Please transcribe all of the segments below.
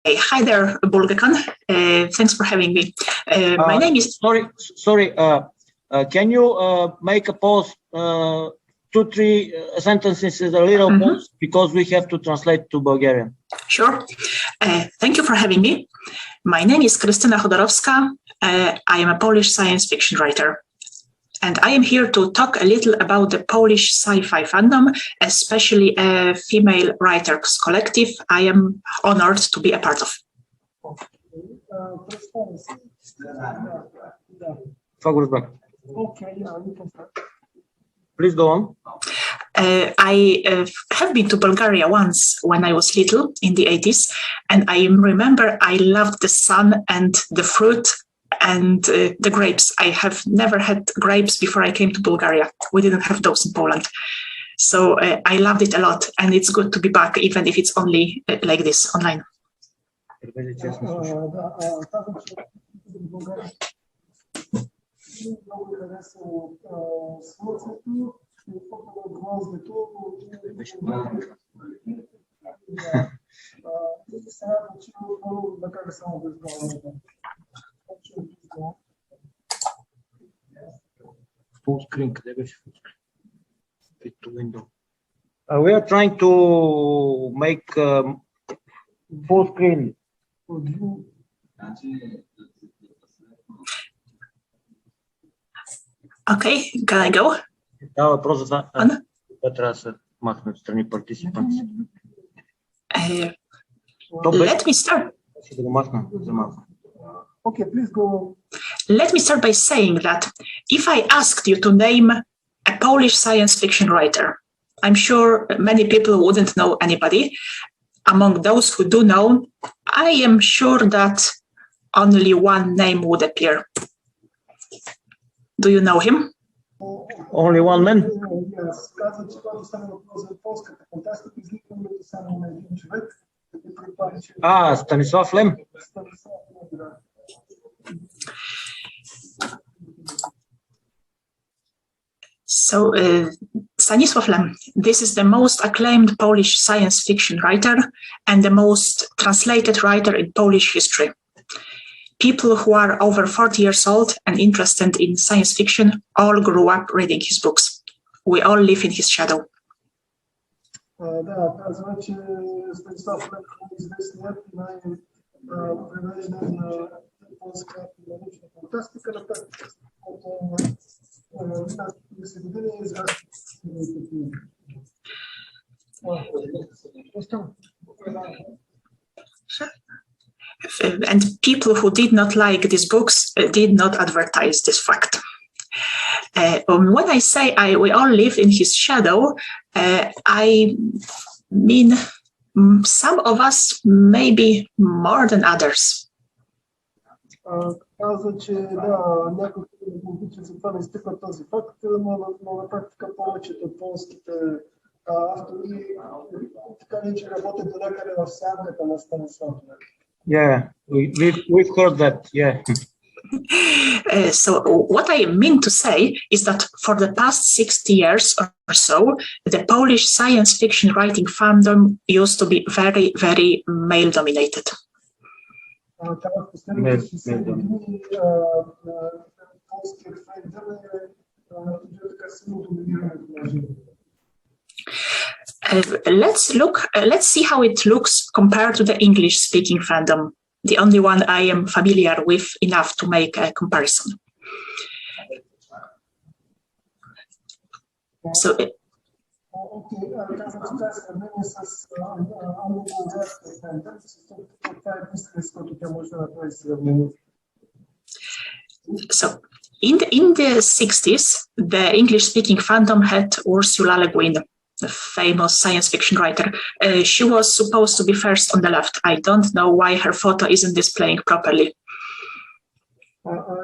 Hi there, Bulgakon. Thanks for having me. My name is... Sorry. Can you make a pause, 2-3 sentences, a little pause, because we have to translate to Bulgarian. Sure. Thank you for having me. My name is Krystyna Chodorowska. I am a Polish science fiction writer. And I am here to talk a little about the Polish sci-fi fandom, especially a female writers collective I am honored to be a part of. Please go on. I have been to Bulgaria once when I was little in the 80s, and I remember I loved the sun and the fruit and the grapes. I have never had grapes before I came to Bulgaria. We didn't have those in Poland. So I loved it a lot, and it's good to be back, even if it's only like this, online. Full screen. We are trying to make full screen. Okay, can I go? Let me start. Okay, please go. Let me start by saying that if I asked you to name a Polish science fiction writer, I'm sure many people wouldn't know anybody. Among those who do know, I am sure that only one name would appear. Do you know him? Only one man? Yes. Полската фантастика изликаме само на един човек. Станислав Лем. So, Stanisław Lem, this is the most acclaimed Polish science fiction writer and the most translated writer in Polish history. People who are over 40 years old and interested in science fiction all grew up reading his books. We all live in his shadow. Да, казва, че Станислав Лем е известният най-превеждан на полска научна фантастика на практика, от 10 години е известен. And people who did not like these books did not advertise this fact. When I say we all live in his shadow, I mean some of us maybe more than others. Казва, че да, някои логично за това не изтъкват този факт, но на практика повечето от полските автори така не че работят до някъде в сянката на Станислав. Yeah, we've heard that, yeah. So what I mean to say is that for the past 60 years or so, the Polish science fiction writing fandom used to be very, very male-dominated. Let's see how it looks compared to the English-speaking fandom, the only one I am familiar with enough to make a comparison. So, in the 60s, the English-speaking fandom had Ursula Le Guin, a famous science fiction writer. She was supposed to be first on the left. I don't know why her photo isn't displaying properly.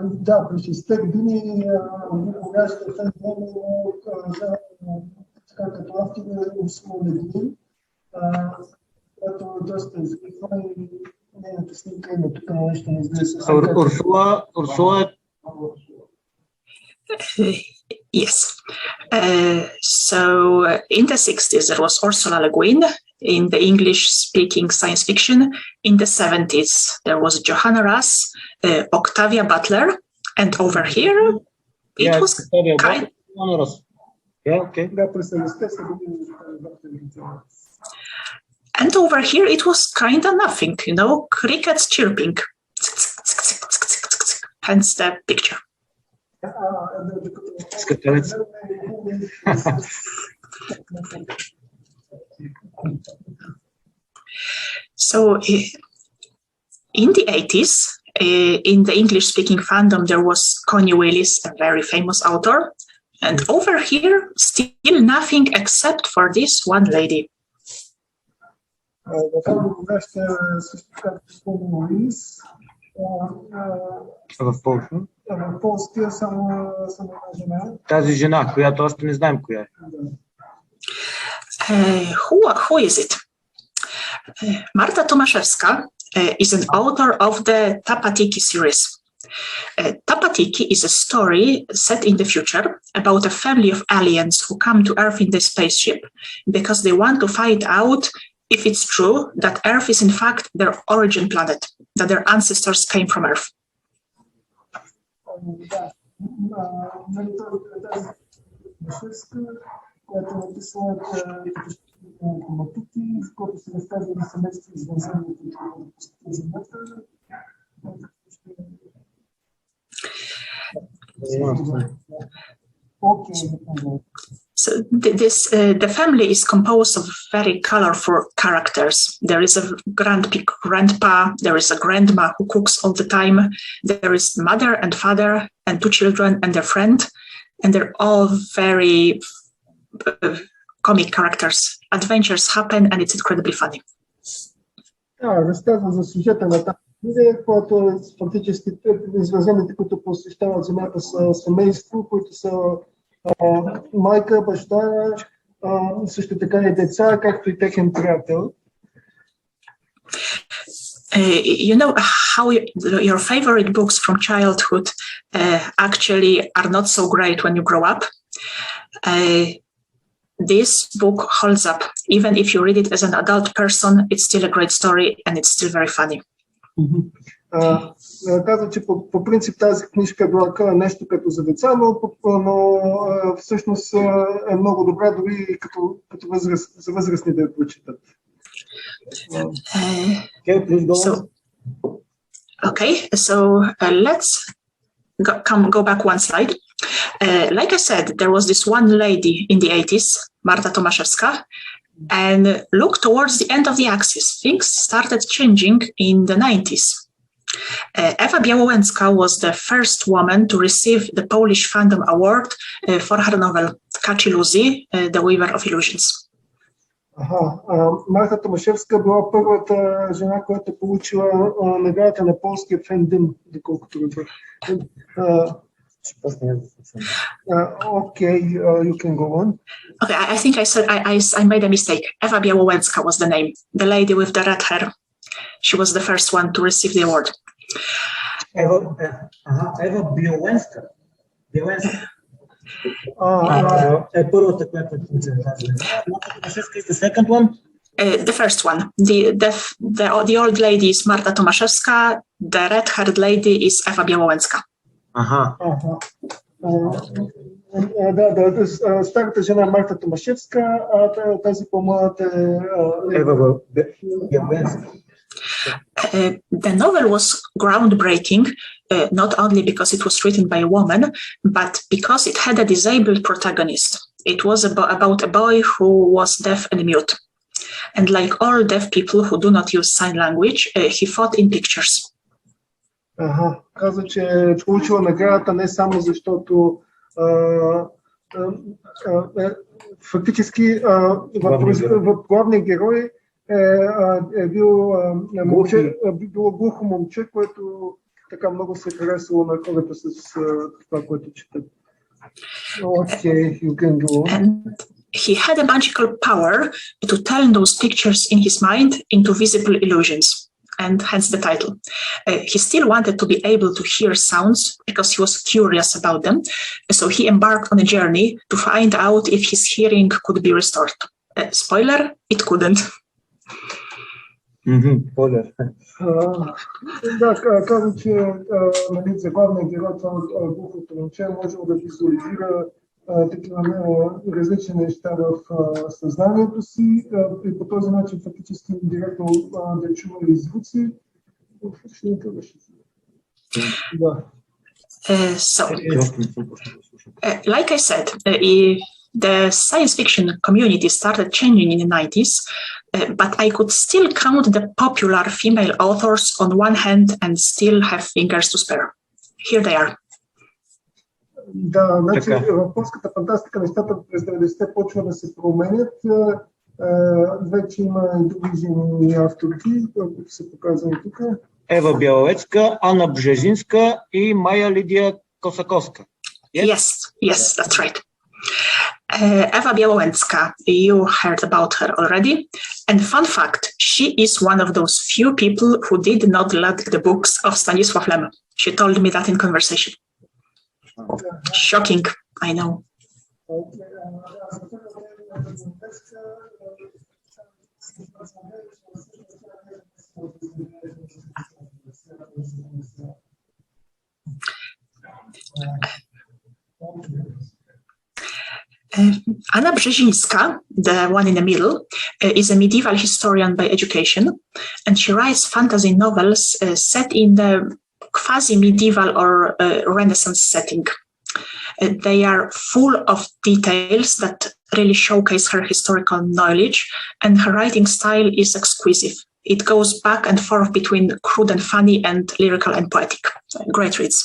Да, през 60-те години българския фандом като автор е Урсула Le Guin, която е доста известна и нейната снимка има тук нещо не изглежда. Урсула Yes. So in the 60s, there was Ursula Le Guin in the English-speaking science fiction. In the 70s, there was Johanna Russ, Octavia Butler, and over here, it was kind. Yeah, okay. And over here, it was kind of nothing, you know, crickets chirping. Hence the picture. So in the 80s, in the English-speaking fandom, there was Connie Willis, a very famous author. And over here, still nothing except for this one lady. Тази жена, която още не знаем коя е. Who is it? Marta Tomaszewska is an author of the Tapatiki series. Tapatiki is a story set in the future about a family of aliens who come to Earth in the spaceship because they want to find out if it's true that Earth is in fact their origin planet, that their ancestors came from Earth. So the family is composed of very colorful characters. There is a grandpa, there is a grandma who cooks all the time, there is mother and father and two children and their friend, and they're all very comic characters. Adventures happen and it's incredibly funny. Разказва за сюжета на тази книга, която фактически извънземните, които посещават Земята, са семейство, които са майка, баща, също така и деца, както и техен приятел. You know how your favorite books from childhood actually are not so great when you grow up? This book holds up. Even if you read it as an adult person, it's still a great story and it's still very funny. Казва, че по принцип тази книжка е била нещо като за деца, но всъщност е много добра дори като за възрастни да я прочитат. So let's go back one slide. Like I said, there was this one lady in the 80s, Marta Tomaszewska, and look towards the end of the axis. Things started changing in the 90s. Ewa Białowęcka was the first woman to receive the Polish Fandom Award for her novel Kaci Luzi, The Weaver of Illusions. Марта Томашевска била първата жена, която получила наградата на полския фандом, доколкото разбрах. Okay, you can go on. Okay, I think I made a mistake. Ewa Białowęcka was the name, the lady with the red hair. She was the first one to receive the award. Ева Биałowęska. Първата, която е is the second one? The first one. The old lady is Marta Tomaszewska. The red-haired lady is Ewa Białowęcka. Старата жена Марта Томашевска, а тази по-младата Ева Биałowęska. The novel was groundbreaking, not only because it was written by a woman, but because it had a disabled protagonist. It was about a boy who was deaf and mute. And like all deaf people who do not use sign language, he fought in pictures. Казва, че е получила наградата не само защото фактически главният герой е било глухо момче, което така много се харесало на хората с това, което четат. Okay, you can go. And he had a magical power to turn those pictures in his mind into visible illusions. and hence the title. He still wanted to be able to hear sounds because he was curious about them. So he embarked on a journey to find out if his hearing could be restored. Spoiler, it couldn't. Spoiler. Да, казвам, че за главния герой това глухото момче можело да визуализира такива различни неща в съзнанието си и по този начин фактически директно да чува и звуци. So, like I said, the science fiction community started changing in the 90s, but I could still count the popular female authors on one hand and still have fingers to spare. Here they are. Да, значи в полската фантастика нещата през 90-те почва да се променят. Вече има и други жени авторки, които са показани тук. Ева Бяловецка, Анна Бжезинска и Майя Лидия Косаковска. Yes, that's right. Eva Białowęcka, you heard about her already. And fun fact, she is one of those few people who did not like the books of Stanisław Lem. She told me that in conversation. Shocking, I know. Anna Brzezińska, the one in the middle, is a medieval historian by education, and she writes fantasy novels set in the quasi-medieval or Renaissance setting. They are full of details that really showcase her historical knowledge, and her writing style is exquisite. It goes back and forth between crude and funny and lyrical and poetic. Great reads.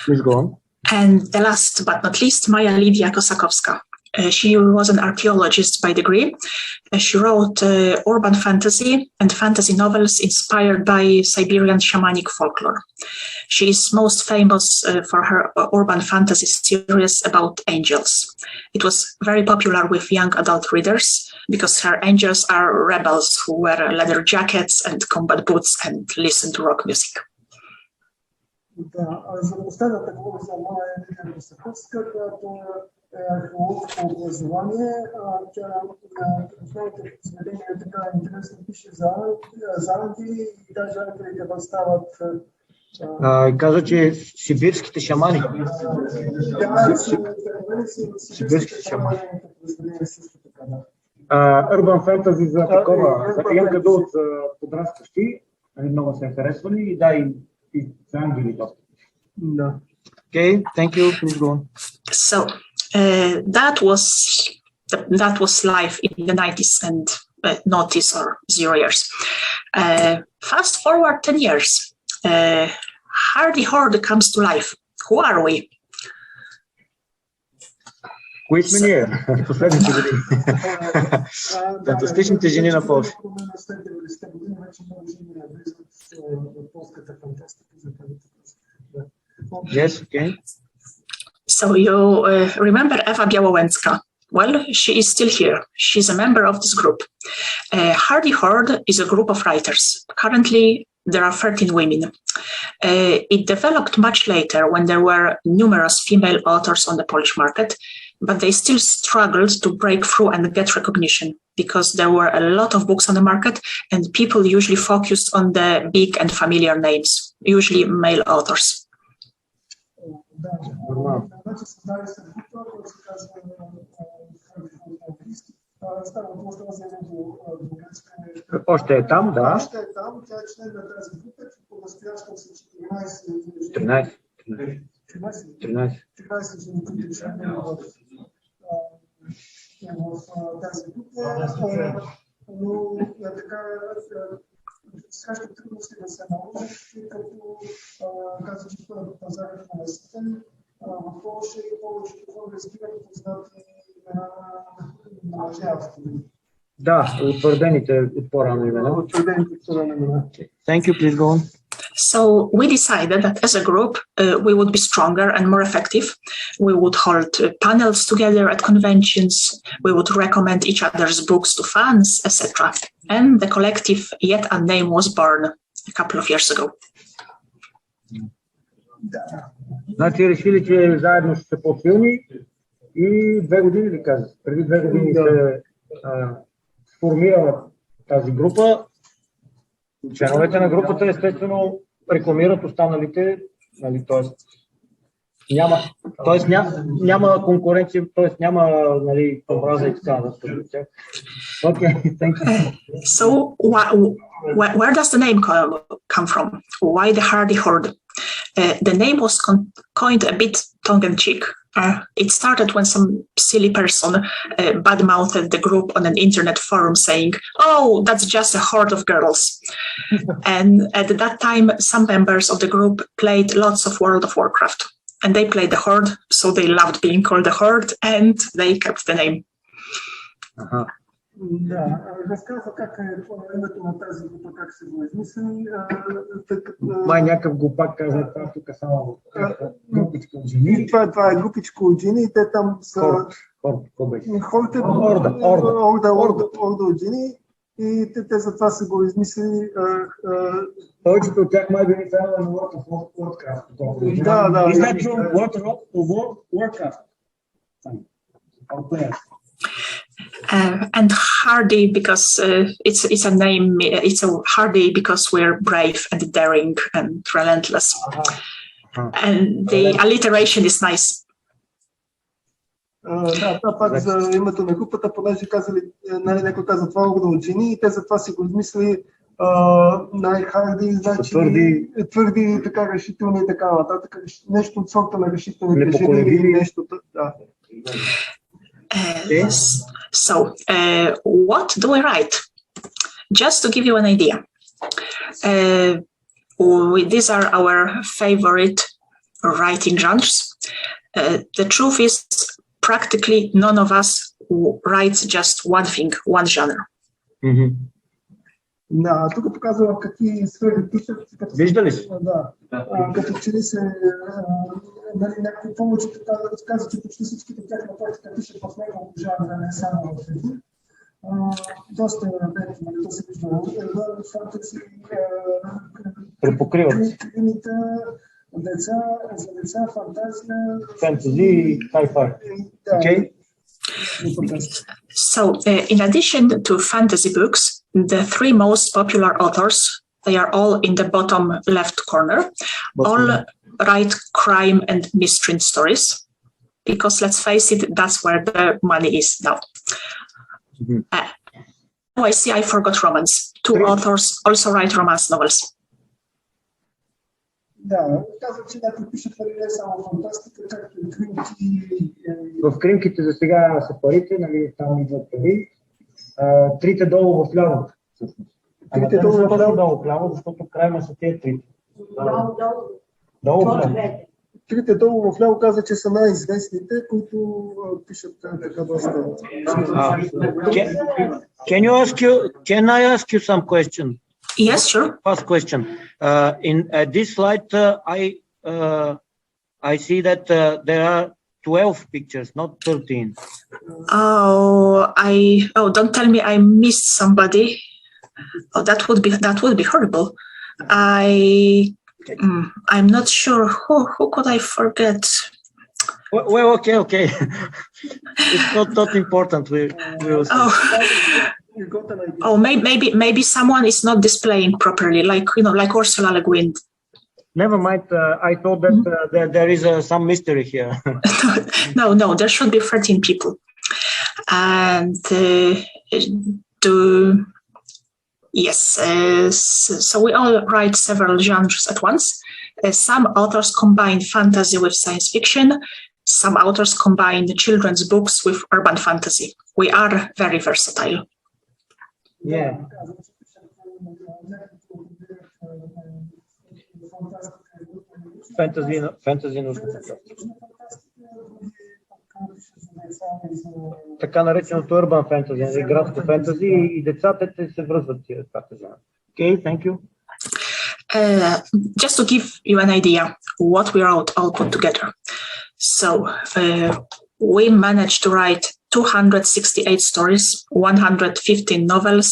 Please go on. And the last but not least, Maja Lidia Kosakowska. She was an archaeologist by degree. She wrote urban fantasy and fantasy novels inspired by Siberian shamanic folklore. She is most famous for her urban fantasy series about angels. It was very popular with young adult readers because her angels are rebels who wear leather jackets and combat boots and listen to rock music. Да, за последната говоря за Майя Лидия Косаковска, която археологско образование. Тя в своите произведения така интересно пише за ангели и даже ангелите възстават. Каза, че сибирските шамани. Сибирските шамани. Urban фентази за такова. Имам къде от подрастващи. Много се харесвали и да, и за ангели доста. Да. Okay, thank you. Please go on. So that was life in the 90s and noughties or 0 years. Fast forward 10 years. Hardy Horde comes to life. Who are we? Кои сме ние? Последните години. Фантастичните жени на Полша. Yes, okay. So you remember Ewa Białowęcka? Well, she is still here. She's a member of this group. Hardy Horde is a group of writers. Currently, there are 13 women. It developed much later when there were numerous female authors on the Polish market, but they still struggled to break through and get recognition because there were a lot of books on the market and people usually focused on the big and familiar names, usually male authors. Още е там, да. Още е там, тя е член на тази група, по-настоящем са 13 жени, които членуват в тази група, но така срещат трудности да се наложат, като каза, че пазарът на наситен в Полша и повечето хора разбират познати на мъже автори. Да, утвърдените от по-рано имена. Thank you, please go on. So we decided that as a group, we would be stronger and more effective. We would hold panels together at conventions. We would recommend each other's books to fans, etc. And the collective Yet a Name was born a couple of years ago. Значи решили, че заедно ще са по-силни и 2 години ли казах? Преди 2 години се сформира тази група. Членовете на групата естествено рекламират останалите, нали, няма конкуренция, т.е. няма, нали, образа и така. Okay, thank you. So where does the name come from? Why the Hardy Horde? The name was coined a bit tongue-in-cheek. It started when some silly person bad-mouthed the group on an internet forum saying, "Oh, that's just a horde of girls." And at that time, some members of the group played lots of World of Warcraft. And they played the Horde, so they loved being called the Horde, and they kept the name. Да, разказва как е името на тази група, как се го измислили. Май някакъв глупак каза, това тук само групичка от жени. Това е групичка от жени и те там са... Орда от жени и те за това са го измислили. Повечето от тях май били само на World of Warcraft. Да. Is that true? World of Warcraft? And hardy because it's a name. It's a hardy because we're brave and daring and relentless. And the alliteration is nice. Да, това пак за името на групата, понеже казали, нали, някой каза това от жени и те затова си го измисли най-харди, значи твърди, така решителни и така нататък. Нещо от сорта на решителните жени или нещо. Да. So, what do I write? Just to give you an idea, these are our favorite writing genres. The truth is, practically none of us writes just one thing, one genre. Да, тук показвам какви сфери пишат. Вижда ли си? Да. Като че ли се някакви повечето казват, че почти всичките тях на практика пишат в няколко жанра, не само в един. Доста нали, то се вижда. Фантаси, кримите, за деца, фантазия. Фентези и sci-fi. Okay. So, in addition to fantasy books, the 3 most popular authors, they are all in the bottom left corner, all write crime and mystery stories, because let's face it, that's where the money is now. I see I forgot romance. 2 authors also write romance novels. Да, казвам, че някои пишат не само фантастика, както и кримки. В кримките за сега са парите, нали, там идват пари. Трите долу в ляво. Трите долу в ляво, защото крайно са тези трите. Долу в ляво. Трите долу в ляво каза, че са най-известните, които пишат така доста. Can I ask you some question? Yes, sure. First question. In this slide, I see that there are 12 pictures, not 13. Don't tell me I missed somebody. Oh, that would be horrible. I'm not sure who could I forget. Well, okay. It's not important. We will see. Maybe someone is not displaying properly, like Ursula Le Guin. Never mind. I thought that there is some mystery here. No, there should be 13 people, and so we all write several genres at once. Some authors combine fantasy with science fiction. Some authors combine children's books with urban fantasy. We are very versatile. Yeah. фентази научна фантастика. Така нареченото urban fantasy, градско фентази и децата се връзват тия двата жанра. Okay, thank you. Just to give you an idea what we wrote all put together. So we managed to write 268 stories, 115 novels.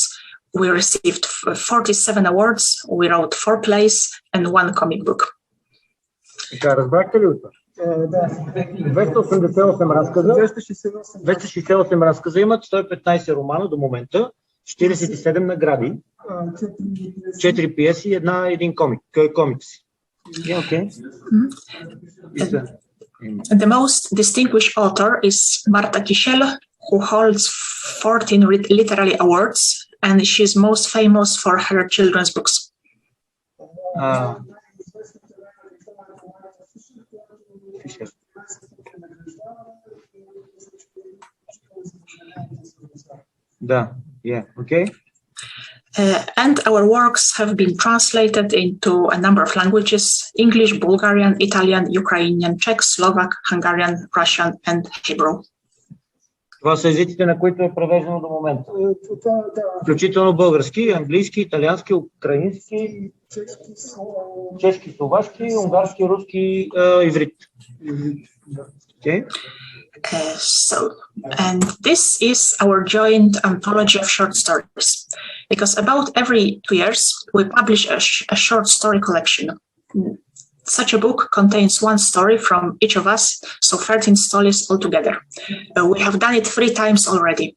We received 47 awards. We wrote 4 plays and 1 comic book. Така, разбрахте ли от това? Да. 288 разказа. 268 разказа имат, 115 романа до момента, 47 награди, 4 пиеси и един комикс. Okay. The most distinguished author is Marta Kisiel, who holds 14 literary awards, and she is most famous for her children's books. Да, yeah, okay. And our works have been translated into a number of languages: English, Bulgarian, Italian, Ukrainian, Czech, Slovak, Hungarian, Russian, and Hebrew. Това са езиците, на които е превеждано до момента. Включително български, английски, италиански, украински, чешки, словашки, унгарски, руски, иврит. Okay. So, and this is our joint anthology of short stories, because about every 2 years we publish a short story collection. Such a book contains 1 story from each of us, so 13 stories altogether. We have done it 3 times already.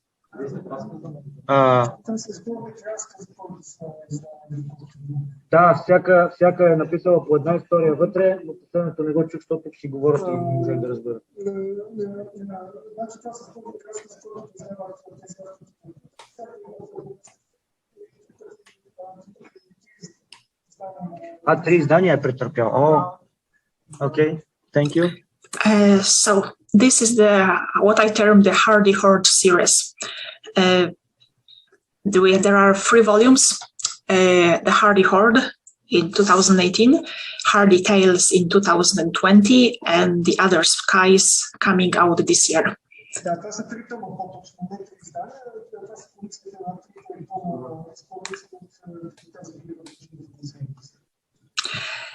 Да, всяка е написала по една история вътре, но последното не го чух, защото си говорят и не можех да разбера. А, 3 издания е претърпял. Okay, thank you. So this is what I term the Hardy Horde series. There are 3 volumes: the Hardy Horde in 2018, Hardy Tales in 2020, and the Other Skies coming out this year.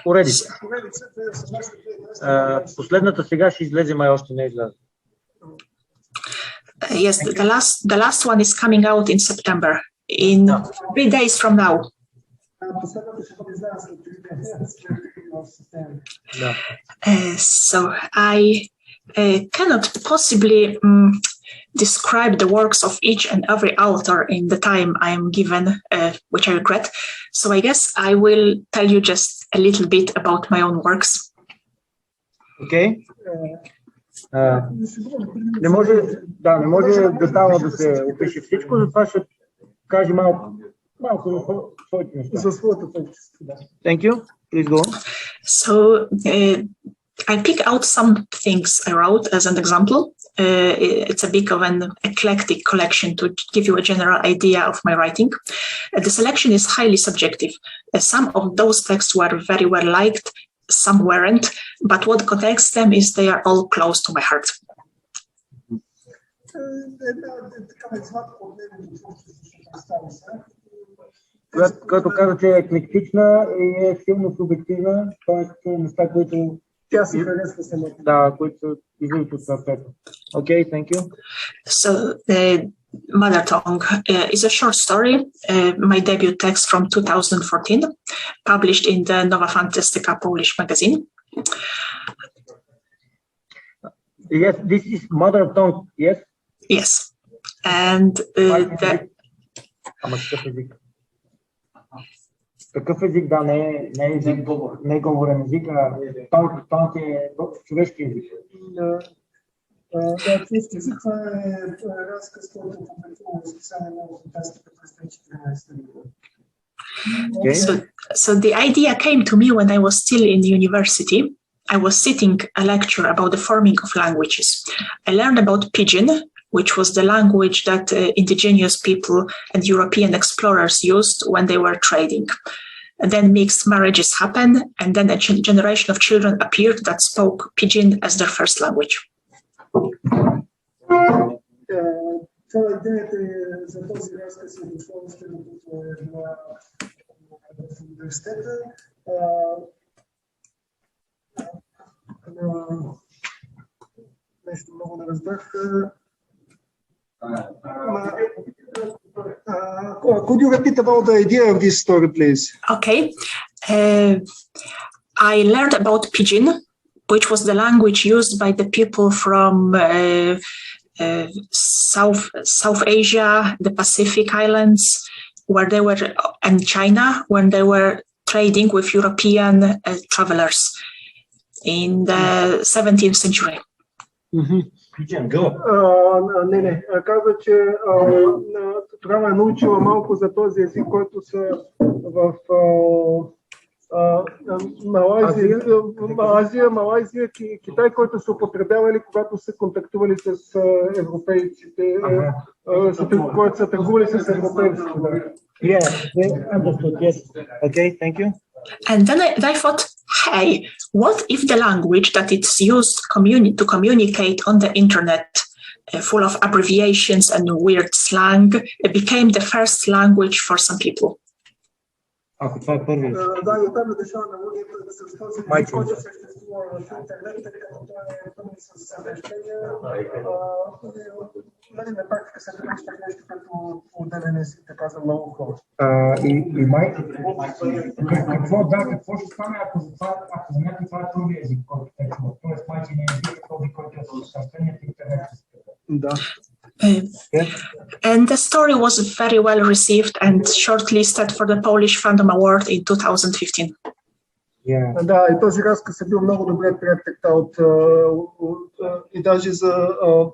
Поредица. Последната сега ще излезе, май още не излезе. Yes, the last one is coming out in September, in 3 days from now. So I cannot possibly describe the works of each and every author in the time I am given, which I regret. So I guess I will tell you just a little bit about my own works. Okay. Не може детайлно да се опише всичко, затова ще кажа малко за своите неща. За своето творчество, да. Thank you. Please go on. So I pick out some things I wrote as an example. It's a bit of an eclectic collection to give you a general idea of my writing. The selection is highly subjective. Some of those texts were very well liked, some weren't, but what connects them is they are all close to my heart. Като каза, че е еклектична и е силно субективна, т.е. неща, които тя си харесва самата. Да, които излизат от сърцето. Okay, thank you. So, Mother Tongue is a short story, my debut text from 2014, published in the Nowa Fantastica Polish magazine. Yes, this is Mother Tongue, yes? Yes. And Какъв език, да, не е език, не е говорен език, а тонът е човешки език. Да, човешки език, това е разказ, който е публикуван в списание на фантастика през 2014 година. So the idea came to me when I was still in university. I was sitting a lecture about the forming of languages. I learned about Pidgin, which was the language that indigenous people and European explorers used when they were trading. then mixed marriages happened, and then a generation of children appeared that spoke Pidgin as their first language. Това идеята за този разказ е дошла още докато е била в университета. Нещо много не разбрах. Could you repeat about the idea of this story, please? Okay. I learned about Pidgin, which was the language used by the people from South Asia, the Pacific Islands, where they were, and China, when they were trading with European travelers in the 17th century. Не. Каза, че тогава е научила малко за този език, който са в Малайзия, Китай, който са употребявали, когато са контактували с европейците, които са търгували с европейците. Yeah, understood. Yes. Okay, thank you. And then I thought, hey, what if the language that it's used to communicate on the internet, full of abbreviations and weird slang, became the first language for some people? Ако това е първият. Да, и оттам е дошла аналогията да се използва език, който съществува в интернет, тъй като той е пълен с съвещения. На практика се превръща нещо като отделен език, така за много хора. И май, какво ще стане, ако за някой това е първият език, който те чуват? Тоест майчиният език е този, който е съвещеният в интернет. Да. And the story was very well received and shortlisted for the Polish Fandom Award in 2015. Yeah. Да, и този разказ е бил много добре приет и даже за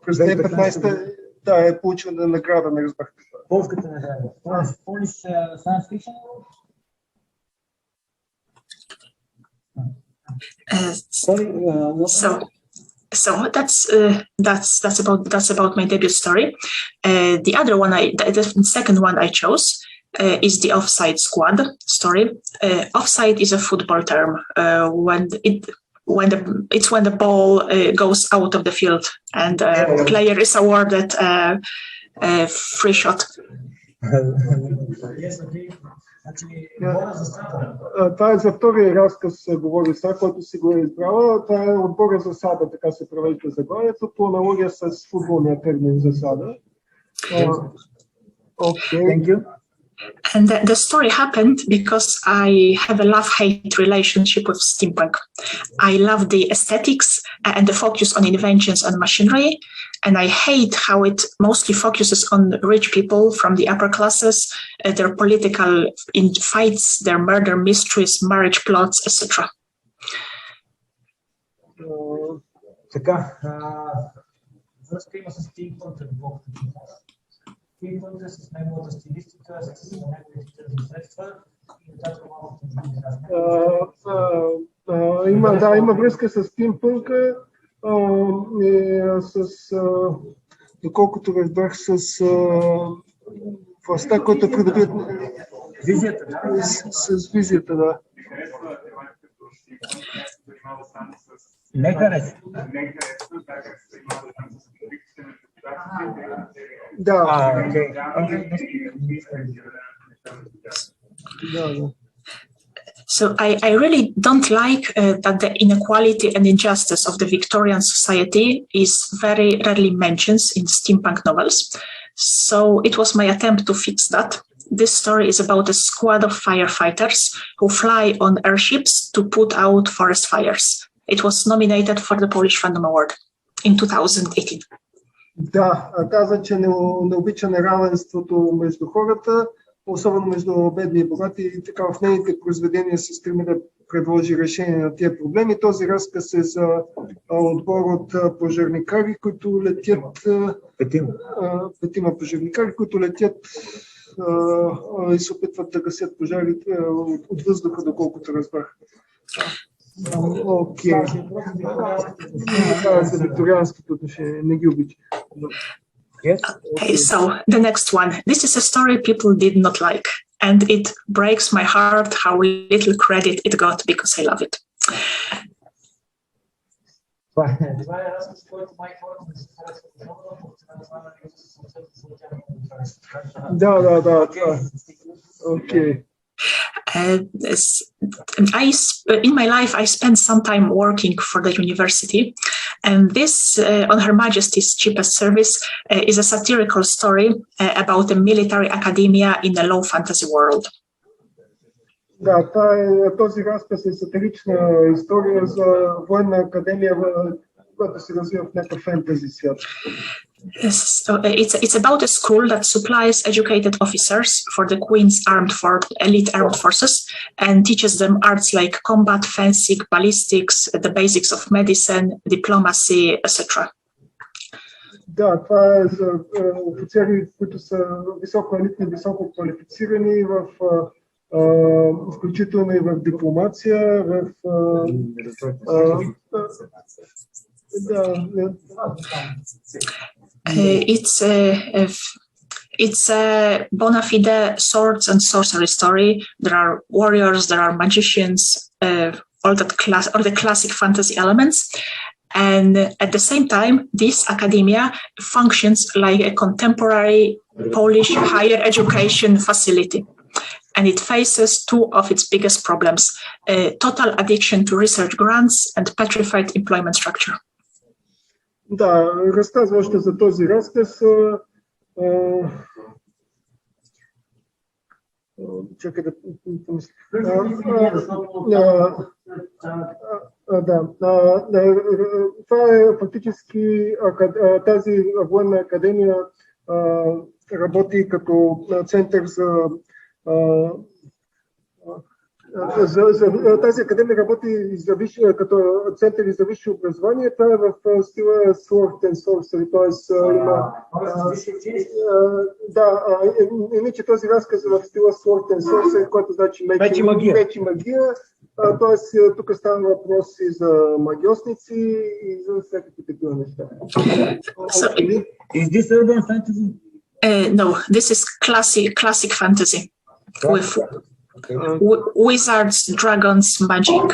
през 2015 да е получил награда, не разбрах. Полската награда. Polish Science Fiction Award? So that's about my debut story. The other one, the second one I chose is the Offside Squad story. Offside is a football term when the ball goes out of the field and the player is awarded a free shot. Това е за втория разказ, говори сега, който си го е избрала. Това е отбора за сада, така се превежда заглавието, по аналогия с футболния термин за сада. Okay. Thank you. And the story happened because I have a love-hate relationship with steampunk. I love the aesthetics and the focus on inventions and machinery, and I hate how it mostly focuses on rich people from the upper classes, their political fights, their murder mysteries, marriage plots, etc. Така, връзка има с steampunk, Steampunk с неговата стилистика, с неговите средства и нататък малко има връзка с стимпънка, доколкото разбрах с властта, който придобият визията. С визията, да. Не хареса. Да. So I really don't like that the inequality and injustice of the Victorian society is very rarely mentioned in steampunk novels. So it was my attempt to fix that. This story is about a squad of firefighters who fly on airships to put out forest fires. It was nominated for the Polish Fandom Award in 2018. Да, каза, че не обича неравенството между хората, особено между бедни и богати, и така в нейните произведения се стреми да предложи решение на тия проблеми. Този разказ е за отбор от пожарникари, които летят... Петима пожарникари, които летят и се опитват да гасят пожарите от въздуха, доколкото разбрах. Окей. За викторианското отношение, не ги обича. Okay, so the next one. This is a story people did not like. and it breaks my heart how little credit it got because I love it. Okay. In my life, I spent some time working for the university, and this, On Her Majesty's Cheapest Service, is a satirical story about a military academia in a low fantasy world. Да, този разказ е сатирична история за военна академия, която се развива в някакъв фентези свят. So it's about a school that supplies educated officers for the Queen's elite armed forces and teaches them arts like combat, fencing, ballistics, the basics of medicine, diplomacy, etc. Да, това е за офицери, които са високоелитни, високо квалифицирани включително и в дипломация, It's a bona fide swords and sorcery story. There are warriors, there are magicians, all the classic fantasy elements. And at the same time, this academia functions like a contemporary Polish higher education facility. And it faces two of its biggest problems, total addiction to research grants and petrified employment structure. Да, разказва още за този разказ. Чакай да помисля. Това е фактически тази военна академия работи като център тази академия работи като център за висше образование. Това е в стила Sword and Sorcery, т.е. иначе този разказ е в стила Sword and Sorcery, който значи меч и магия. Т.е. тук става въпрос и за магиосници и за всякакви такива неща. Is this urban fantasy? No, this is classic fantasy. With wizards, dragons, magic.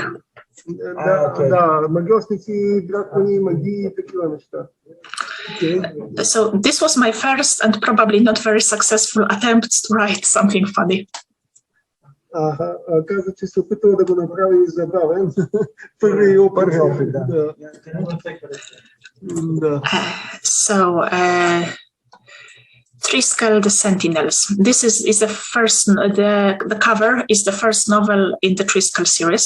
Да, магиосници, дракони, магии и такива неща. So this was my first and probably not very successful attempt to write something funny. Каза, че се опитва да го направи забавен. Първи опит. So, Triskel the Sentinels. This is the first, the cover is the first novel in the Triskel series.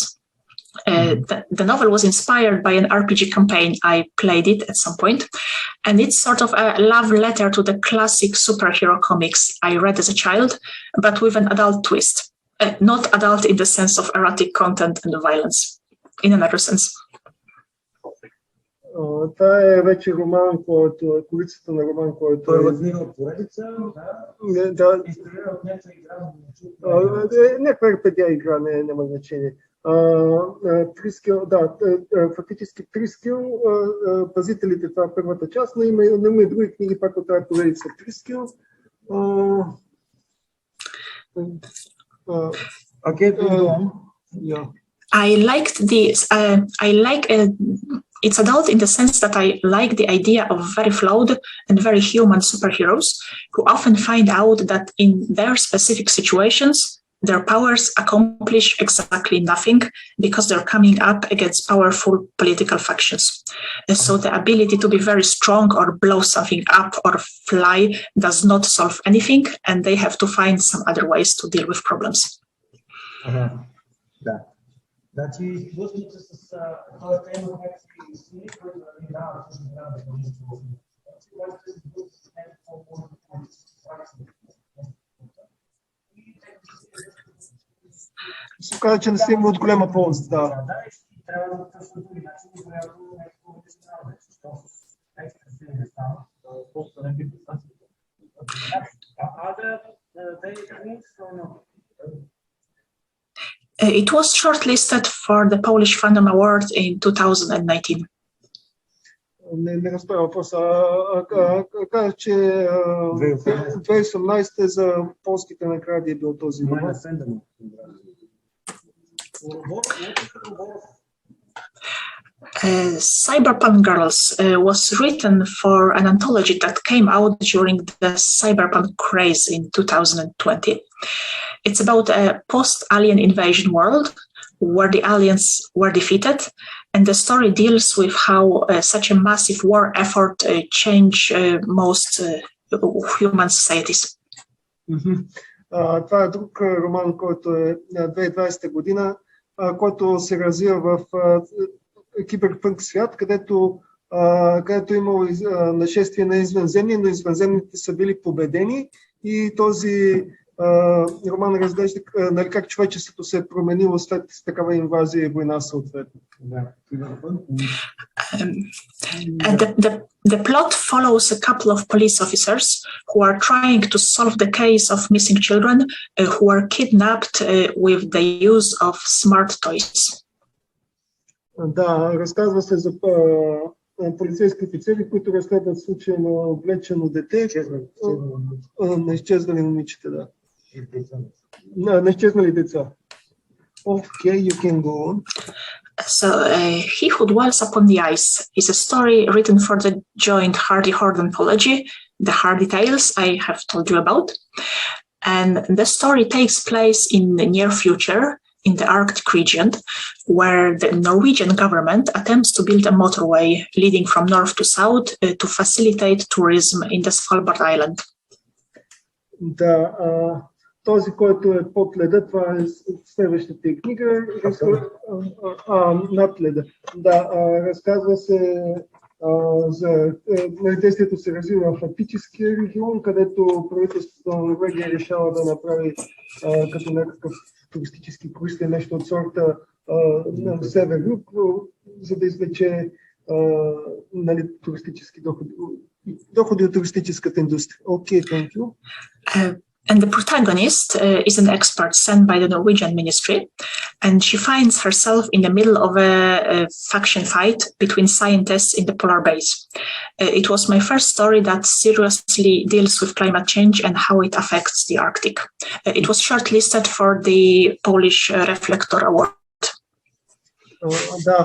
The novel was inspired by an RPG campaign. I played it at some point, and it's sort of a love letter to the classic superhero comics I read as a child, but with an adult twist. Not adult in the sense of erotic content and violence, in another sense. Това е вече роман, който колицата на роман, който Първа книга от поредица, да. Някаква RPG игра, няма значение. Трискел, да, фактически Трискел, пазителите, това е първата част, но има и други книги пак от тази поредица Трискел. I liked this. It's adult in the sense that I like the idea of very flawed and very human superheroes who often find out that in their specific situations, their powers accomplish exactly nothing because they're coming up against powerful political factions. And so the ability to be very strong or blow something up or fly does not solve anything, and they have to find some other ways to deal with problems. Да. Значи, блъските с този тема някакви сили, които ни дават също време да бъдат се казва, че не са имали от голема полза. Да. Трябва да търсим други начини, която някакво обясняваме, защото екстра сили не става, просто не би представили. It was shortlisted for the Polish Fandom Award in 2019. Не разбира въпроса. Казах, че 2018 за полските награди е бил този роман. Cyberpunk Girls was written for an anthology that came out during the cyberpunk craze in 2020. It's about a post-alien invasion world where the aliens were defeated, and the story deals with how such a massive war effort changed most human societies. Това е друг роман, който е 2020 година, който се развива в киберпънк свят, където имало нашествие на извънземни, но извънземните са били победени и този роман разглежда как човечеството се е променило след такава инвазия и война съответно. The plot follows a couple of police officers who are trying to solve the case of missing children who are kidnapped with the use of smart toys. Да, разказва се за полицейски офицери, които разследват случая на облечено дете, на изчезнали момичета, да. На изчезнали деца. Okay, you can go on. So, He Who Dwells Upon the Ice is a story written for the joint Hardy-Horde anthology, The Hardy Tales I have told you about. And the story takes place in the near future, in the Arctic region, where the Norwegian government attempts to build a motorway leading from north to south to facilitate tourism in the Svalbard Island. Да, този, който е под леда, това е следващата книга, над леда. Да, разказва се за действието се развива в Арктическия регион, където правителството на Норвегия решава да направи като някакъв туристически круиз, нещо от сорта на север-юг, за да извлече туристически доходи от туристическата индустрия. Okay, thank you. And the protagonist is an expert sent by the Norwegian ministry, and she finds herself in the middle of a faction fight between scientists in the polar base. It was my first story that seriously deals with climate change and how it affects the Arctic. It was shortlisted for the Polish Reflector Award. Да,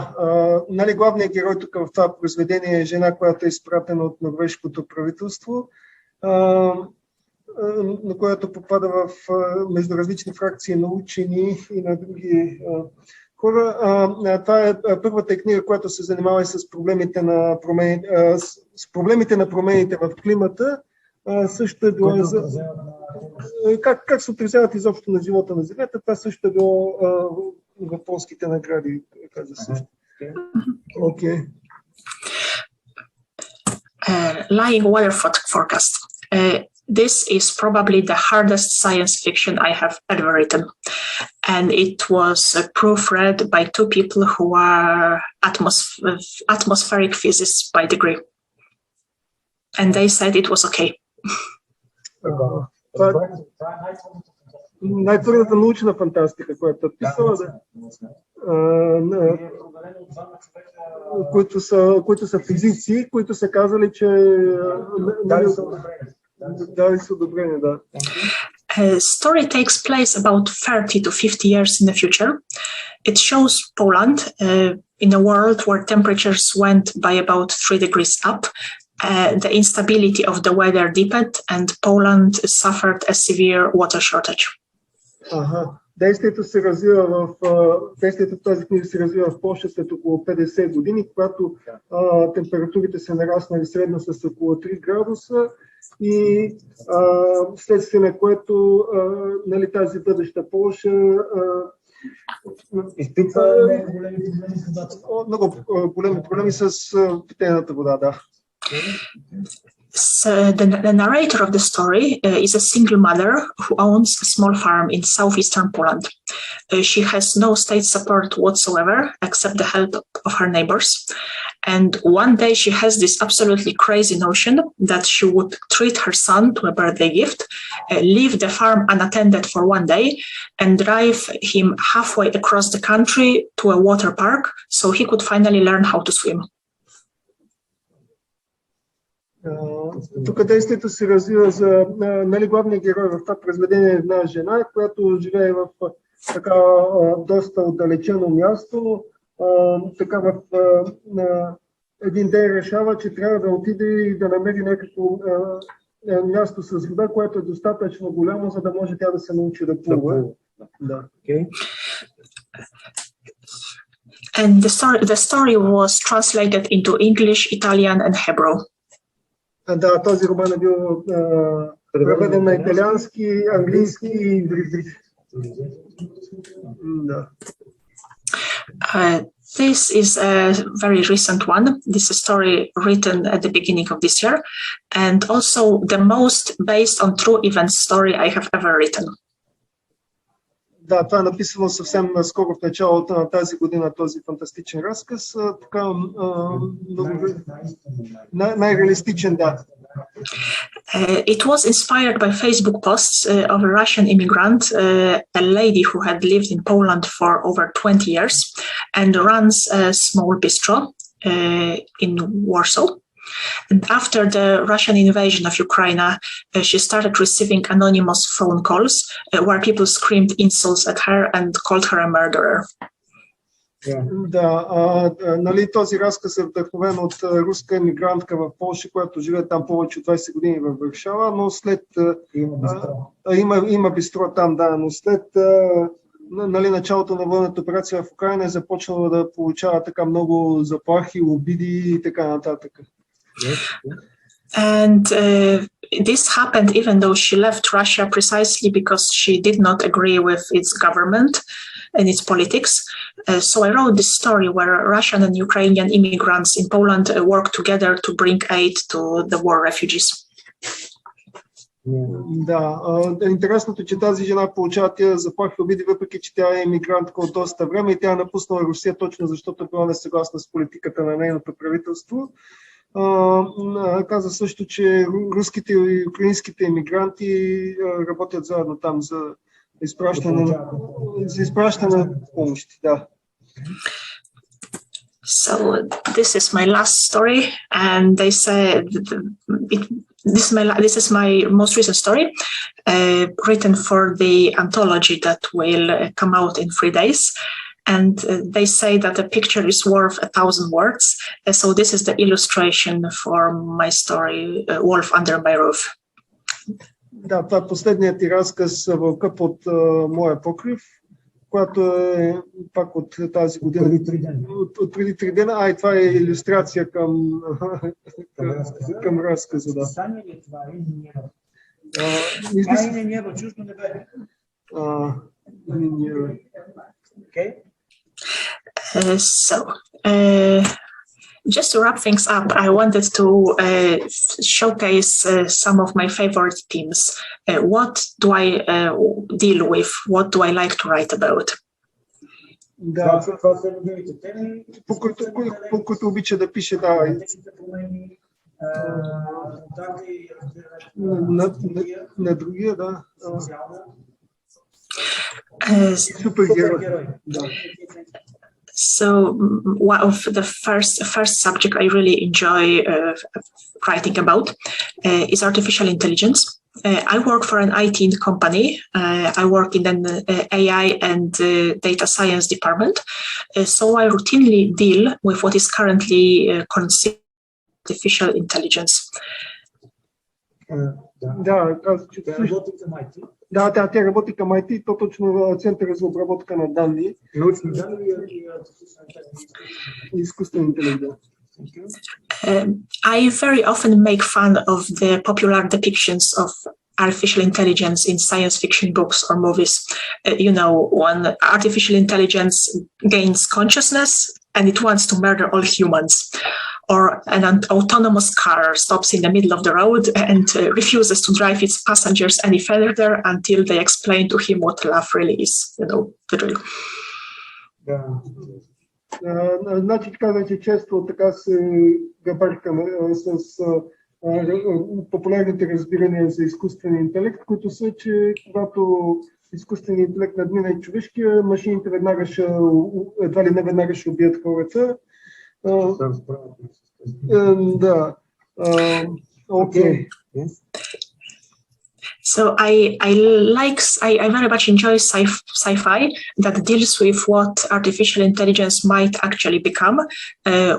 главният герой тук в това произведение е жена, която е изпратена от норвежкото правителство, на която попада между различни фракции на учени и на други хора. Това е първата книга, която се занимава и с проблемите на промените в климата. Също е било как се отразяват изобщо на живота на Земята. Това също е било в полските награди, каза също. Okay. Lying Weather Forecast. This is probably the hardest science fiction I have ever written. And it was proofread by two people who are atmospheric physicists by degree. And they said it was okay. Най-твърдата научна фантастика, която е писала, които са физици, които са казали, че дали са одобрени, да. Story takes place about 30 to 50 years in the future. It shows Poland in a world where temperatures went by about 3 degrees up. The instability of the weather deepened and Poland suffered a severe water shortage. Действието в тази книга се развива в Полша след около 50 години, когато температурите са нараснали средно с около 3 градуса и следствие на което тази бъдеща Полша изпитва много големи проблеми с питейната вода, да. So the narrator of the story is a single mother who owns a small farm in southeastern Poland. She has no state support whatsoever except the help of her neighbors. And one day she has this absolutely crazy notion that she would treat her son to a birthday gift, leave the farm unattended for one day, and drive him halfway across the country to a water park so he could finally learn how to swim. Тук действието се развива за главния герой в това произведение е една жена, която живее в така доста отдалечено място. Така в един ден решава, че трябва да отиде и да намери някакво място с вода, което е достатъчно голямо, за да може тя да се научи да плува. Да. Okay. And the story was translated into English, Italian and Hebrew. Да, този роман е бил преведен на италиански, английски и иврит. Да. This is a very recent one. This is a story written at the beginning of this year, and also the most based on true events story I have ever written. Да, това е написано съвсем скоро в началото на тази година, този фантастичен разказ. Така, най-реалистичен, да. It was inspired by Facebook posts of a Russian immigrant, a lady who had lived in Poland for over 20 years and runs a small bistro in Warsaw. And after the Russian invasion of Ukraine, she started receiving anonymous phone calls where people screamed insults at her and called her a murderer. Да, нали, този разказ е вдъхновен от руска емигрантка в Полша, която живее там повече от 20 години във Варшава, но след... Има бистро там, да, но след нали, началото на военната операция в Украина е започнала да получава така много заплахи, обиди и така нататък. And this happened even though she left Russia precisely because she did not agree with its government and its politics. So I wrote this story where Russian and Ukrainian immigrants in Poland work together to bring aid to the war refugees. Да, интересното е, че тази жена получава тия заплахи обиди, въпреки че тя е емигрантка от доста време и тя е напуснала Русия точно защото била несъгласна с политиката на нейното правителство. Каза също, че руските и украинските емигранти работят заедно там за изпращане на помощи. Да. So this is my last story, and they said this is my most recent story, written for the anthology that will come out in 3 days. And they say that a picture is worth 1,000 words. So this is the illustration for my story, Wolf Under My Roof. Да, това е последният ти разказ Вълка под моя покрив, която е пак от тази година. От преди 3 дена. И това е илюстрация към разказа. Да. Стане ли това или небе? Това е небе, чуждо небе. Okay. Just to wrap things up, I wanted to showcase some of my favorite themes. What do I deal with? What do I like to write about? Да, това са любимите теми, по които обича да пише, да. На другия, да. Супергерой. Да. So one of the first subject I really enjoy writing about is artificial intelligence. I work for an IT company. I work in an AI and data science department. So I routinely deal with what is currently considered artificial intelligence. Да, каза, че да, тя работи към IT, то точно в Центъра за обработка на данни. Научни данни и изкуствен интелект. I very often make fun of the popular depictions of artificial intelligence in science fiction books or movies. You know, when artificial intelligence gains consciousness and it wants to murder all humans. Or an autonomous car stops in the middle of the road and refuses to drive its passengers any further until they explain to him what love really is. You know, the drill. Значи казах, че често така се габаркаме с популярните разбирания за изкуствен интелект, които са, че когато изкуственият интелект надмина и човешкия, машините едва ли не веднага ще убият хората. Да. Okay. Yes. So I very much enjoy sci-fi that deals with what artificial intelligence might actually become,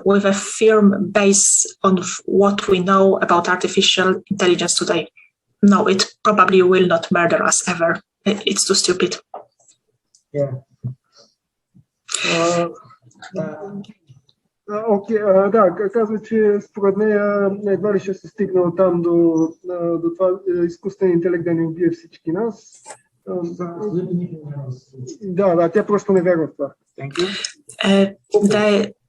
with a firm base on what we know about artificial intelligence today. No, it probably will not murder us ever. It's too stupid. Yeah. Окей, да, казва, че според нея едва ли ще се стигне от там до това изкуствен интелект да ни убие всички нас. Да, тя просто не вярва в това. Thank you.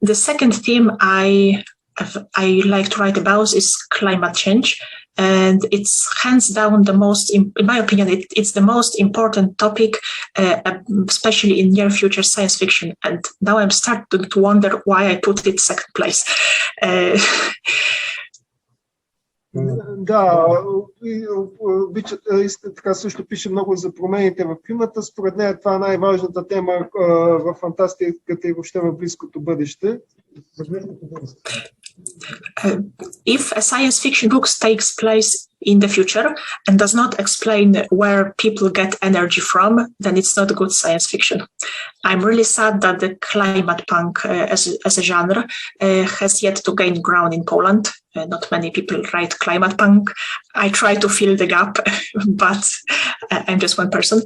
The second theme I like to write about is climate change. And it's hands down the most, in my opinion, it's the most important topic, especially in near future science fiction. And now I'm starting to wonder why I put it second place. Да, така също пише много за промените в климата. Според нея това е най-важната тема в фантастиката и въобще в близкото бъдеще. If a science fiction book takes place in the future and does not explain where people get energy from, then it's not good science fiction. I'm really sad that the climate punk as a genre has yet to gain ground in Poland. Not many people write climate punk. I try to fill the gap, but I'm just one person.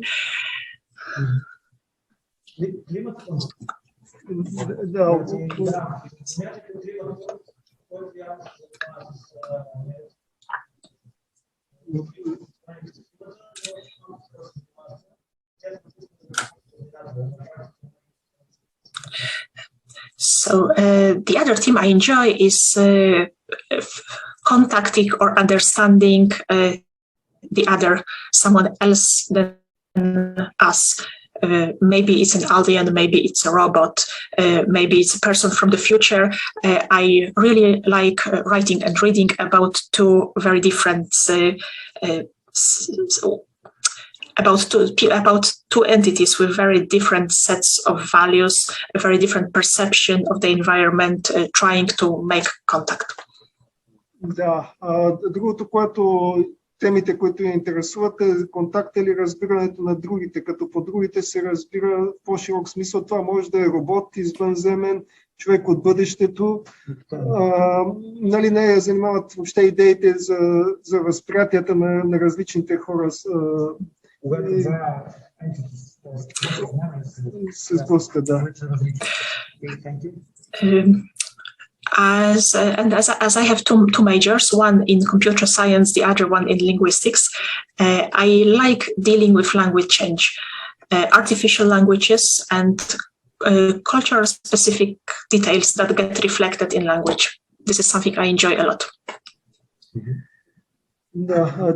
So the other theme I enjoy is contacting or understanding the other, someone else than us. Maybe it's an alien, maybe it's a robot, maybe it's a person from the future. I really like writing and reading about two very different, about two entities with very different sets of values, a very different perception of the environment, trying to make contact. Да, другото, което темите, които ни интересуват, е контакта или разбирането на другите, като по другите се разбира в по-широк смисъл. Това може да е робот, извънземен, човек от бъдещето. Нали не я занимават въобще идеите за възприятията на различните хора се сблъскат, да. As I have two majors, one in computer science, the other one in linguistics, I like dealing with language change, artificial languages and cultural specific details that get reflected in language. This is something I enjoy a lot. Да,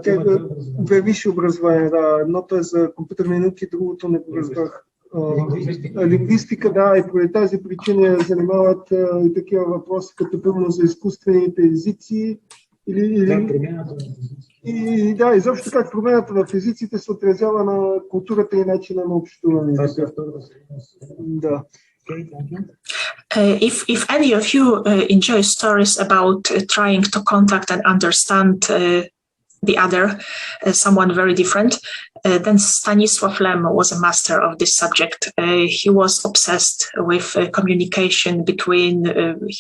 две висши образования, да. Едното е за компютърни науки, другото не го разбрах. Лингвистика, да, и поради тази причина занимават и такива въпроси, като първо за изкуствените езици и да, изобщо как промената в езиците се отразява на културата и начина на общуване. Да. If any of you enjoy stories about trying to contact and understand the other, someone very different, then Stanisław Lem was a master of this subject. He was obsessed with communication between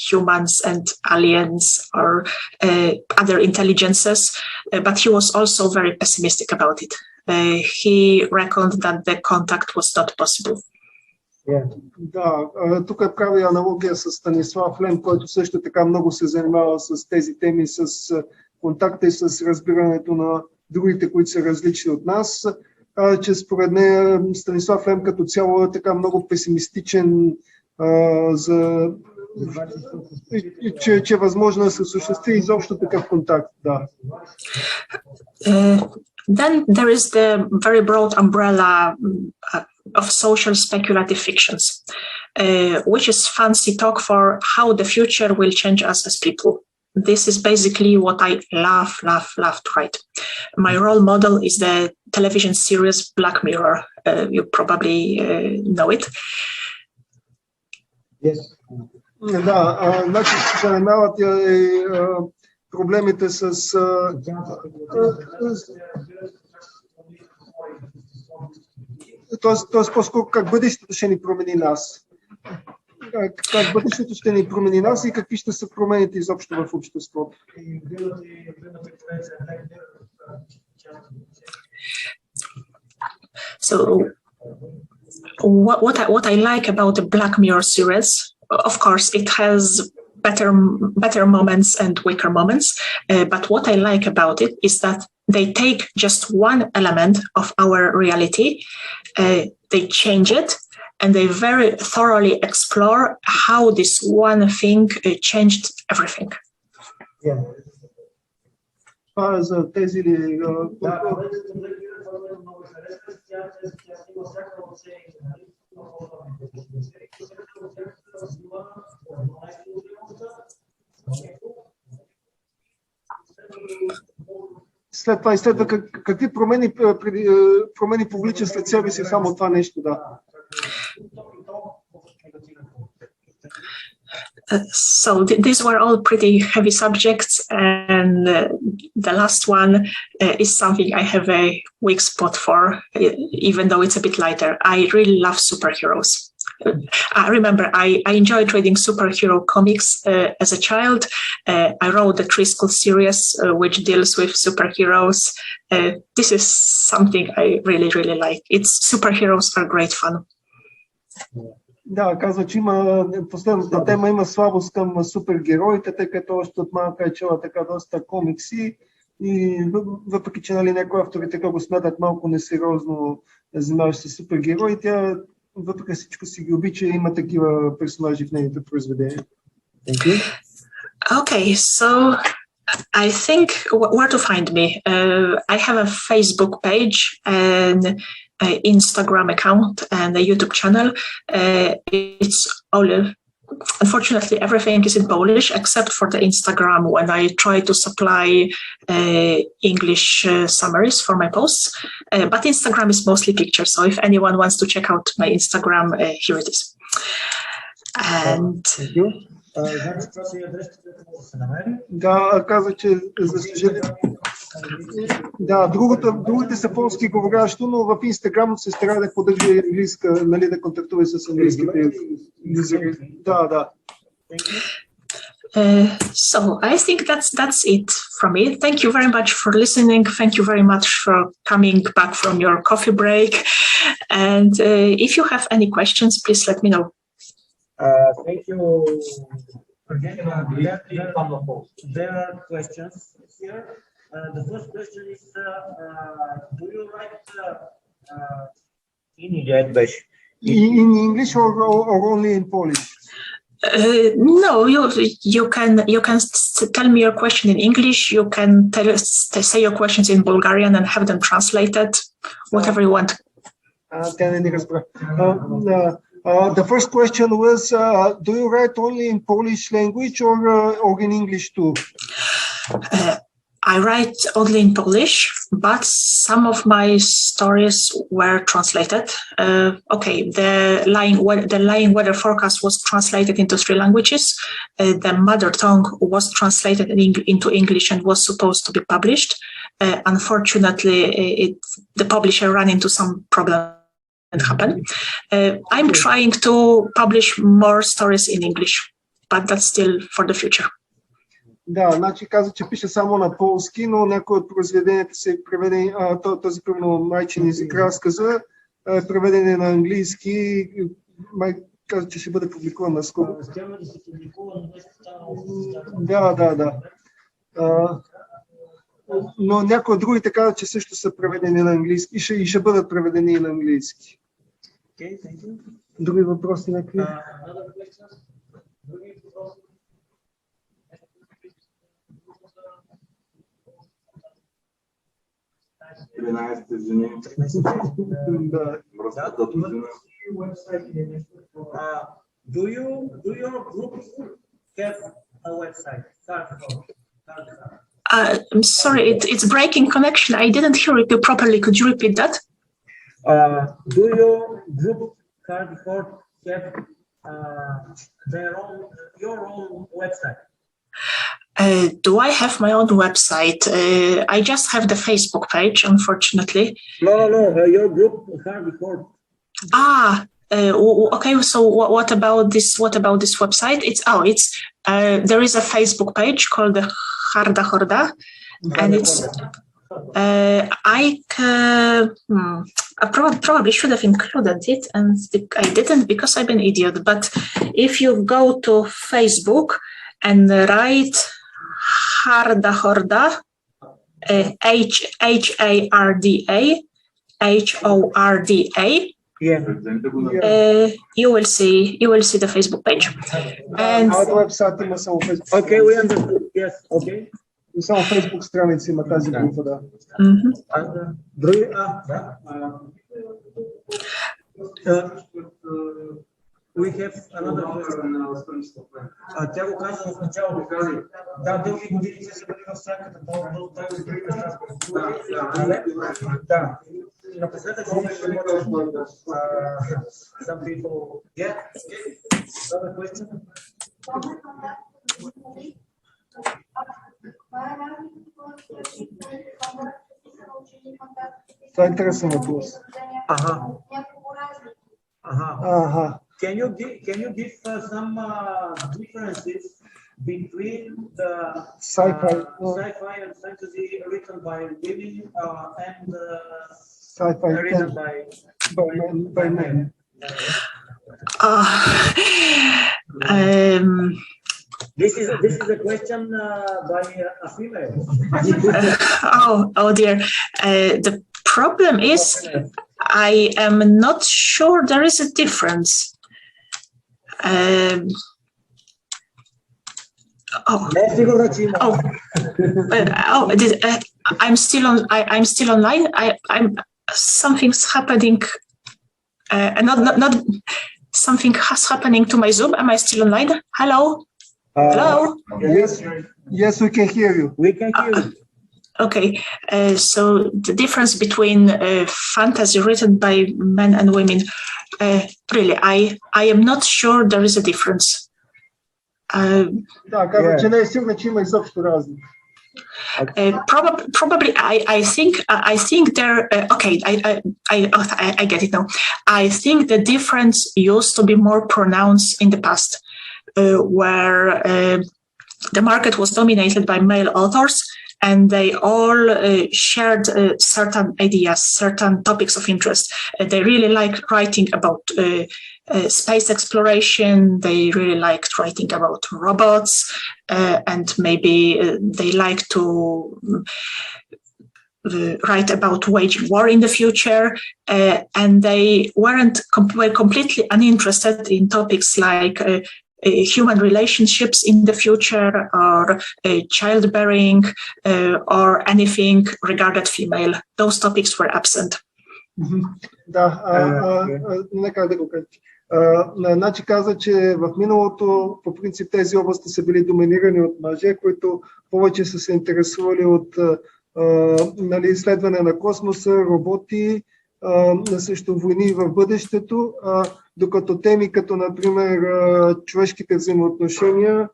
humans and aliens or other intelligences, but he was also very pessimistic about it. He reckoned that the contact was not possible. Да, тук прави аналогия с Станислав Лем, който също така много се занимава с тези теми, с контакта и с разбирането на другите, които са различни от нас, че според нея Станислав Лем като цяло е така много песимистичен, че е възможно да се осъществи изобщо такъв контакт. Да. Then there is the very broad umbrella of social speculative fictions, which is fancy talk for how the future will change us as people. This is basically what I love to write. My role model is the television series Black Mirror. You probably know it. Yes. Да, значи се занимават проблемите с тоест по-скоро как бъдещето ще ни промени нас. Как бъдещето ще ни промени нас и какви ще са промените изобщо в обществото. So what I like about the Black Mirror series, of course, it has better moments and weaker moments. But what I like about it is that they take just one element of our reality, they change it, and they very thoroughly explore how this one thing changed everything. Yeah. За тези ли... След това изследва какви промени повлича след себе си само това нещо, да. So these were all pretty heavy subjects, and the last one is something I have a weak spot for, even though it's a bit lighter. I really love superheroes. I remember I enjoyed reading superhero comics as a child. I wrote the Crystal series, which deals with superheroes. This is something I really like. Superheroes are great fun. Да, казва, че има последната тема има слабост към супергероите, тъй като още от малка е чела така доста комикси и въпреки, че нали, някои автори така го смятат малко несериозно занимаващ се супергерои, тя въпреки всичко си ги обича и има такива персонажи в нейните произведения. Okay, so I think where to find me. I have a Facebook page and an Instagram account and a YouTube channel. It's all, unfortunately, everything is in Polish except for the Instagram when I try to supply English summaries for my posts. But Instagram is mostly pictures. So if anyone wants to check out my Instagram, here it is. And да, каза, че за съжаление. Да, другите са полски говорящо, но в Инстаграм се старае да поддържа английска, нали, да контактува с английските юзери. Да. So I think that's it from me. Thank you very much for listening. Thank you very much for coming back from your coffee break. And if you have any questions, please let me know. Thank you. There are questions here. The first question is, do you write in English or only in Polish? No, you can tell me your question in English. You can say your questions in Bulgarian and have them translated, whatever you want. The first question was, do you write only in Polish language or in English too? I write only in Polish, but some of my stories were translated. Okay, the lying weather forecast was translated into 3 languages. The mother tongue was translated into English and was supposed to be published. Unfortunately, the publisher ran into some problem and happened. I'm trying to publish more stories in English, but that's still for the future. Да, значи каза, че пише само на полски, но някои от произведенията са преведени, този примерно майчин език разказа е преведен на английски, каза, че ще бъде публикуван наскоро. Да. Но някои от другите казват, че също са преведени на английски и ще бъдат преведени на английски. Други въпроси някакви? Do your group have a website? I'm sorry, it's breaking connection. I didn't hear you properly. Could you repeat that? Do your group Cardboard have your own website? Do I have my own website? I just have the Facebook page, unfortunately. No, your group had before. Okay. So what about this? What about this website? There is a Facebook page called the Harda Horda, and it's. I probably should have included it, and I didn't because I'm an idiot. But if you go to Facebook and write Harda Horda, HARDA, HORDA, you will see the Facebook page. And our website is on Facebook. Okay, we understood. Yes, okay. Само Facebook страница има тази група, да. Други? We have another question. Тя го каза в началото. Да, дълги години се били в сянката, тази други места. Да. Напоследък some people. Yeah. Another question. Това е интересен въпрос. Can you give some differences between the sci-fi and fantasy written by women and sci-fi written by men? This is a question by a female. Oh dear. The problem is I am not sure there is a difference. I'm still online. Something's happening. Not something has happening to my Zoom. Am I still online? Hello. Hello. Yes, we can hear you. We can hear you. Okay, so the difference between fantasy written by men and women, really, I am not sure there is a difference. Да, казвам, че не е сигурна, че има изобщо разлика. Probably, I think there. Okay, I get it now. I think the difference used to be more pronounced in the past, where the market was dominated by male authors, and they all shared certain ideas, certain topics of interest. They really liked writing about space exploration. They really liked writing about robots, and maybe they like to write about waging war in the future. And they were completely uninterested in topics like human relationships in the future, or childbearing, or anything regarded female. Those topics were absent. Нека да го кажа. Значи каза, че в миналото по принцип тези области са били доминирани от мъже, които повече са се интересували от изследване на космоса, роботи, също войни в бъдещето, докато теми като, например, човешките взаимоотношения,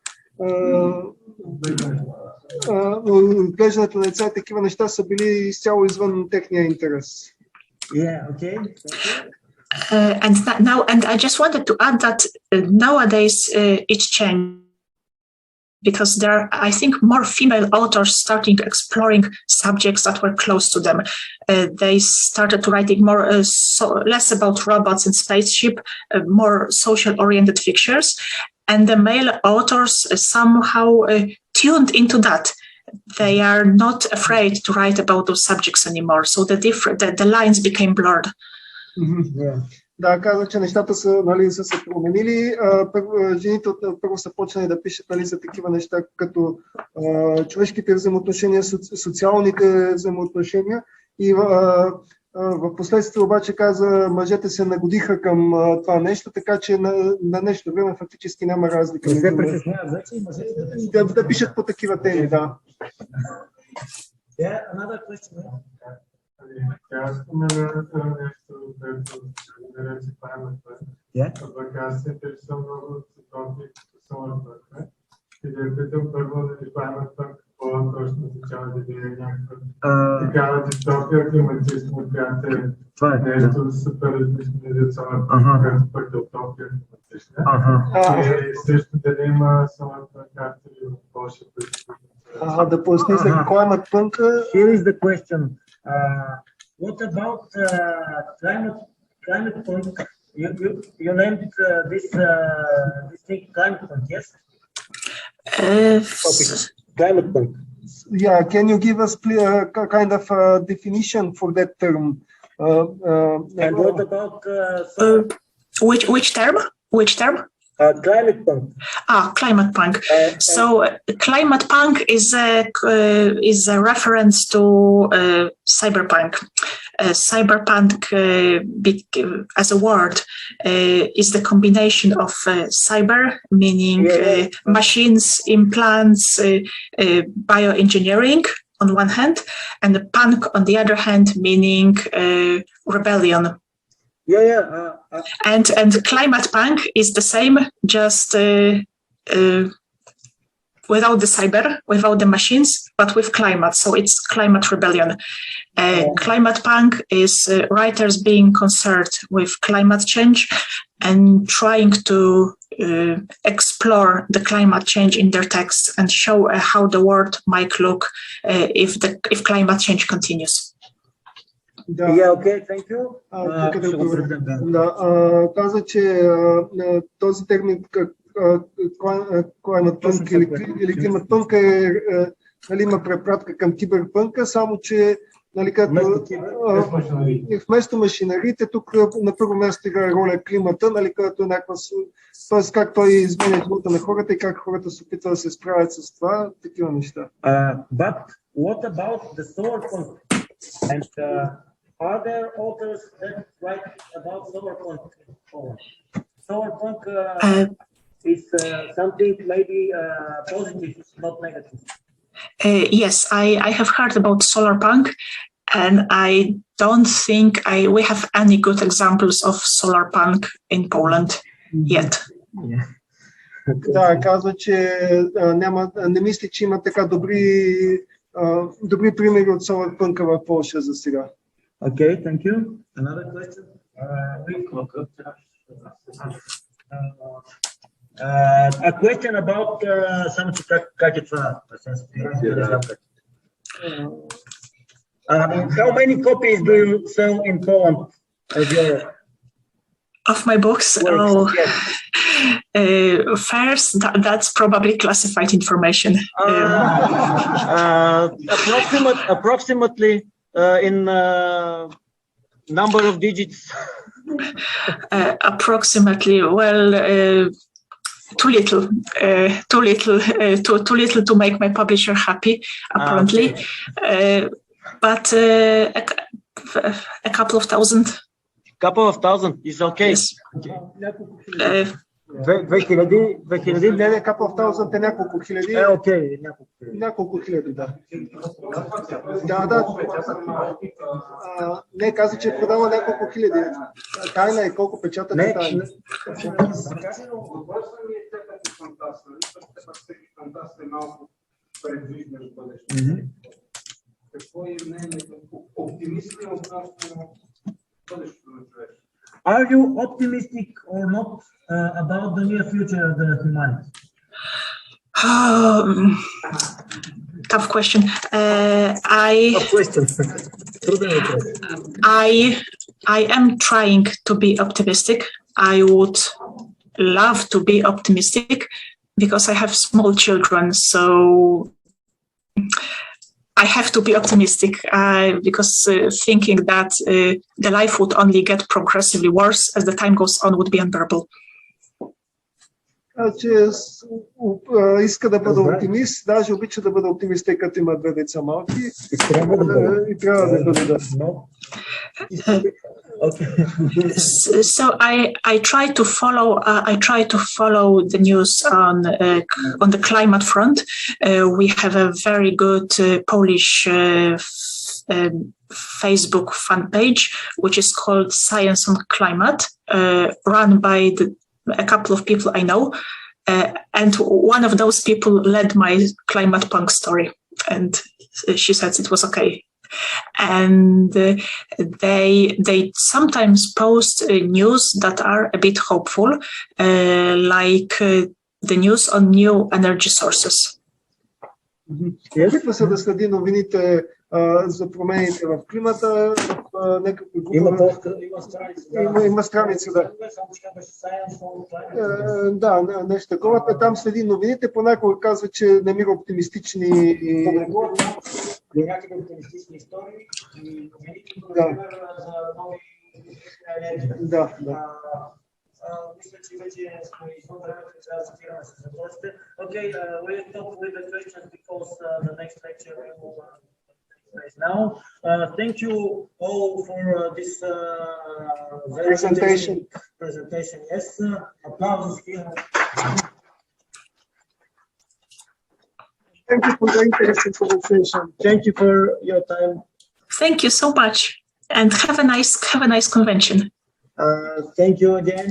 отглеждането на деца и такива неща са били изцяло извън техния интерес. And I just wanted to add that nowadays it's changed, because there are, I think, more female authors starting exploring subjects that were close to them. They started writing more, less about robots and spaceship, more social-oriented fictions, and the male authors somehow tuned into that. They are not afraid to write about those subjects anymore, so the lines became blurred. Да, каза, че нещата са се променили. Жените първо са почнали да пишат за такива неща, като човешките взаимоотношения, социалните взаимоотношения. И в последствие обаче каза, мъжете се нагодиха към това нещо, така че на нещо време фактически няма разлика. Да пишат по такива теми, да. Тя спомена нещо, което не рече паметта. Пък аз се интересувам много от ситуации, които са на пътне. И ще ви питам първо да клаймат пък какво точно означава да ви е някаква такава дистопия, климатична, която е нещо супер различно за цялата, която пък е утопия климатична. И също дали има самата карта или в Полша. Да поясни за climate punk. Here is the question. What about climate punk? You named this thing climate punk, yes? Climate punk. Yeah, can you give us kind of a definition for that term? And what about which term? Which term? Climate punk. Climate punk. So climate punk is a reference to cyberpunk. Cyberpunk, as a word, is the combination of cyber, meaning machines, implants, bioengineering on one hand, and the punk on the other hand, meaning rebellion. And climate punk is the same, just without the cyber, without the machines, but with climate. So it's climate rebellion. Climate punk is writers being concerned with climate change and trying to explore the climate change in their texts and show how the world might look if climate change continues. Okay, thank you. Каза, че този термин climate punk или климат пънк има препратка към киберпънка, само че вместо машинарите, тук на първо място играе роля климата, като е някаква, т.е. как той изменя живота на хората и как хората се опитват да се справят с това, такива неща. But what about the solar punk? And are there authors that write about solar punk? Solar punk is something maybe positive, not negative. Yes, I have heard about solar punk, and I don't think we have any good examples of solar punk in Poland yet. Да, казва, че не мисли, че има така добри примери от solar пънка в Полша за сега. Okay, thank you. Another question? A question about how many copies do you sell in Poland of my books? First, that's probably classified information. Approximately in number of digits. Approximately, too little to make my publisher happy, apparently. But a couple of thousand. Couple of thousand is okay. Yes. 2000, не, couple of thousand е няколко хиляди. Окей, няколко хиляди, да. Да. Не, каза, че продава няколко хиляди. Тайна е колко печатат е тайна. Какво е мнението? Оптимист ли относно бъдещето на човек? Are you optimistic or not about the near future of the humanity? Tough question. I am trying to be optimistic. I would love to be optimistic because I have small children, so I have to be optimistic because thinking that the life would only get progressively worse as the time goes on would be unbearable. Че иска да бъда оптимист, даже обича да бъда оптимист, тъй като има две деца малки и трябва да бъда. So I try to follow the news on the climate front. We have a very good Polish Facebook fan page, which is called Science on Climate, run by a couple of people I know. And one of those people led my climate punk story, and she said it was okay. And they sometimes post news that are a bit hopeful, like the news on new energy sources. Опитва се да следи новините за промените в климата в някакви групи. Има страница, да. Да, нещо такова. Там следи новините, понякога казва, че намира оптимистични някакви оптимистични истории и новините за нови енергии. Мисля, че вече сме извън времето и трябва да спираме с въпросите. Okay, we'll stop with the questions because the next lecture will take now. Thank you all for this presentation. Yes, applause here. Thank you for the interesting conversation. Thank you for your time. Thank you so much, and have a nice convention. Thank you again.